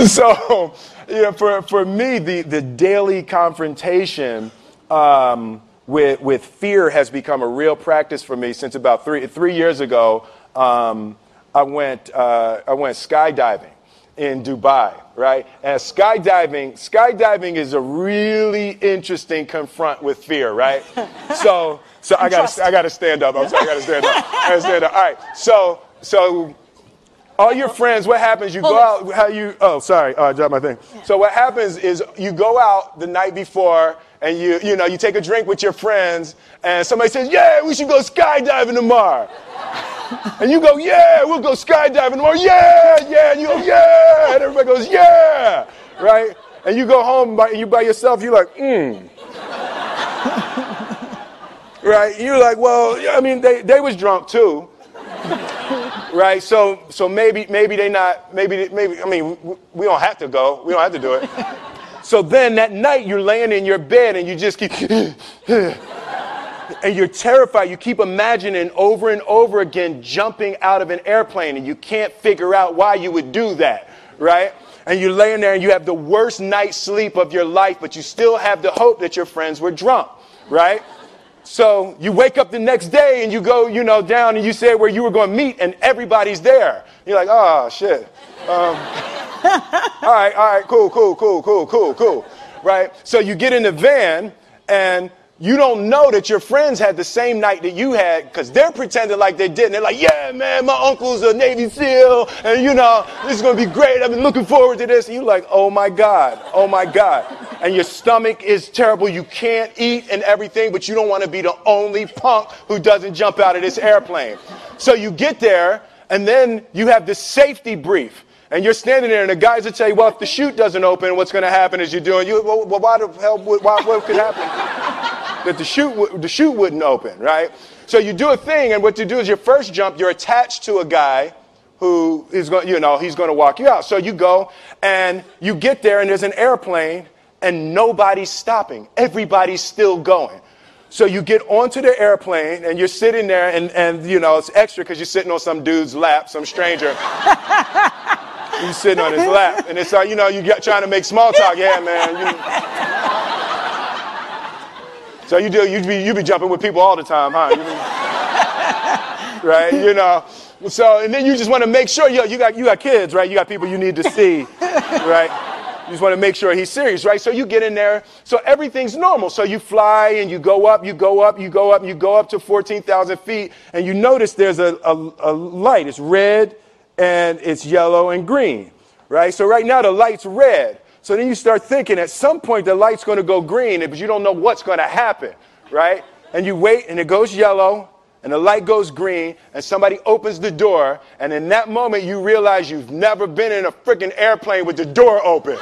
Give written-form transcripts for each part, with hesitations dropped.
So, for me, the daily confrontation with fear has become a real practice for me since about three years ago. I went skydiving in Dubai, right? And skydiving is a really interesting confront with fear, right? So I gotta stand up. I'm sorry, I gotta stand up. All right. So all your friends, what happens? You go out. I dropped my thing. Yeah. So what happens is you go out the night before and you take a drink with your friends, and somebody says, "Yeah, we should go skydiving tomorrow." And you go, "Yeah, we'll go skydiving tomorrow." "Yeah, yeah." And you go, "Yeah." And everybody goes, "Yeah." Right? And you go home you by yourself, you're like, Right? You're like, well, I mean, they was drunk too. Right? So maybe they not, maybe, I mean, we don't have to go. We don't have to do it. So then that night you're laying in your bed and you just keep, and you're terrified. You keep imagining over and over again jumping out of an airplane, and you can't figure out why you would do that, right? And you're laying there and you have the worst night's sleep of your life, but you still have the hope that your friends were drunk, right? So you wake up the next day and you go, down and you say where you were going to meet, and everybody's there. You're like, oh, shit. All right, cool. Right? So you get in the van and you don't know that your friends had the same night that you had because they're pretending like they didn't. They're like, "Yeah, man, my uncle's a Navy SEAL, and this is going to be great. I've been looking forward to this." And you're like, oh my God. And your stomach is terrible. You can't eat and everything, but you don't want to be the only punk who doesn't jump out of this airplane. So you get there, and then you have this safety brief. And you're standing there, and the guys will tell you, well, if the chute doesn't open, what's going to happen is why the hell, what could happen? That the chute wouldn't open, right? So you do a thing, and what you do is your first jump, you're attached to a guy who is going, he's going to walk you out. So you go, and you get there, and there's an airplane, and nobody's stopping. Everybody's still going. So you get onto the airplane, and you're sitting there, and it's extra because you're sitting on some dude's lap, some stranger. You're sitting on his lap, and it's like, you're trying to make small talk. Yeah, man. So you be jumping with people all the time, huh? Right? So, and then you just want to make sure, you got kids, right? You got people you need to see, right? You just want to make sure he's serious, right? So you get in there. So everything's normal. So you fly and you go up to 14,000 feet, and you notice there's a light. It's red and it's yellow and green, right? So right now the light's red. So then you start thinking at some point the light's going to go green, but you don't know what's going to happen, right? And you wait, and it goes yellow, and the light goes green, and somebody opens the door, and in that moment you realize you've never been in a freaking airplane with the door open.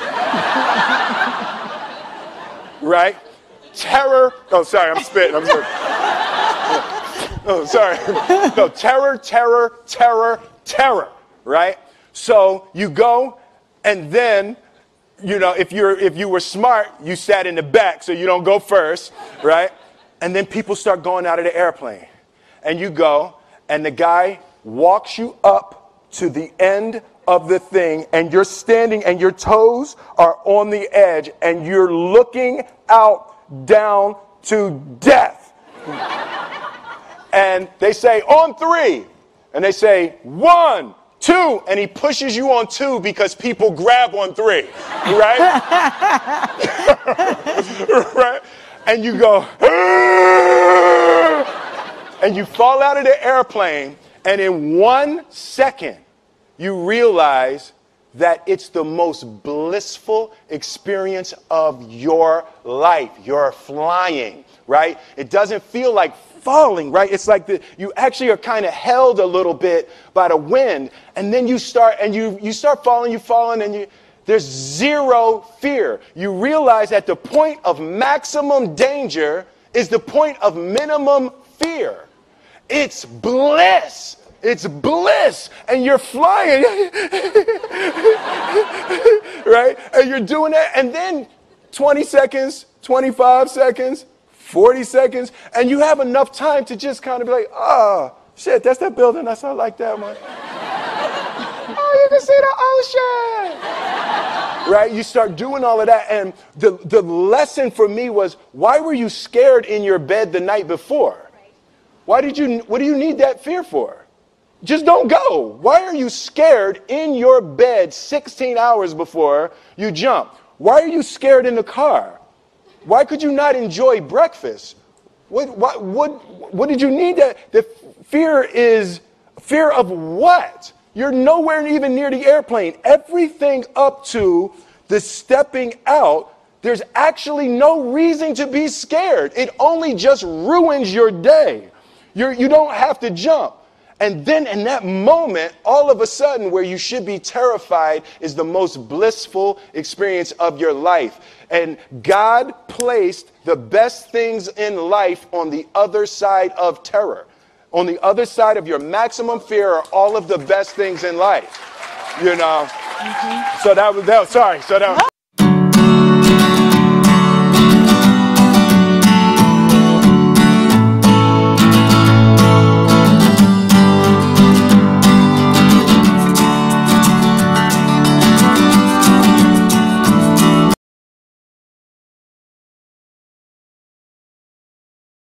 Right? Terror. Oh, sorry, I'm spitting. Oh, sorry. No, terror. Right? So you go, and then, if you were smart, you sat in the back so you don't go first, right? And then people start going out of the airplane. And you go, and the guy walks you up to the end of the thing, and you're standing, and your toes are on the edge, and you're looking out down to death. And they say, on 3. And they say, 1, 2, and he pushes you on 2 because people grab on 3, right? Right? And you go, and you fall out of the airplane, and in 1 second, you realize that it's the most blissful experience of your life. You're flying, right? It doesn't feel like falling, right? It's like you actually are kind of held a little bit by the wind, and then you start falling, and there's zero fear. You realize that the point of maximum danger is the point of minimum fear. It's bliss. It's bliss. And you're flying. Right? And you're doing that. And then 20 seconds, 25 seconds, 40 seconds, and you have enough time to just kind of be like, oh, shit, that's that building. I like that one. Oh, you can see the ocean. right? You start doing all of that. And the lesson for me was, why were you scared in your bed the night before? What do you need that fear for? Just don't go. Why are you scared in your bed 16 hours before you jump? Why are you scared in the car? Why could you not enjoy breakfast? What did you need that? The fear is fear of what? You're nowhere even near the airplane. Everything up to the stepping out, there's actually no reason to be scared. It only just ruins your day. You don't have to jump. And then in that moment, all of a sudden, where you should be terrified is the most blissful experience of your life. And God placed the best things in life on the other side of terror. On the other side of your maximum fear are all of the best things in life. You know? So that was sorry. So that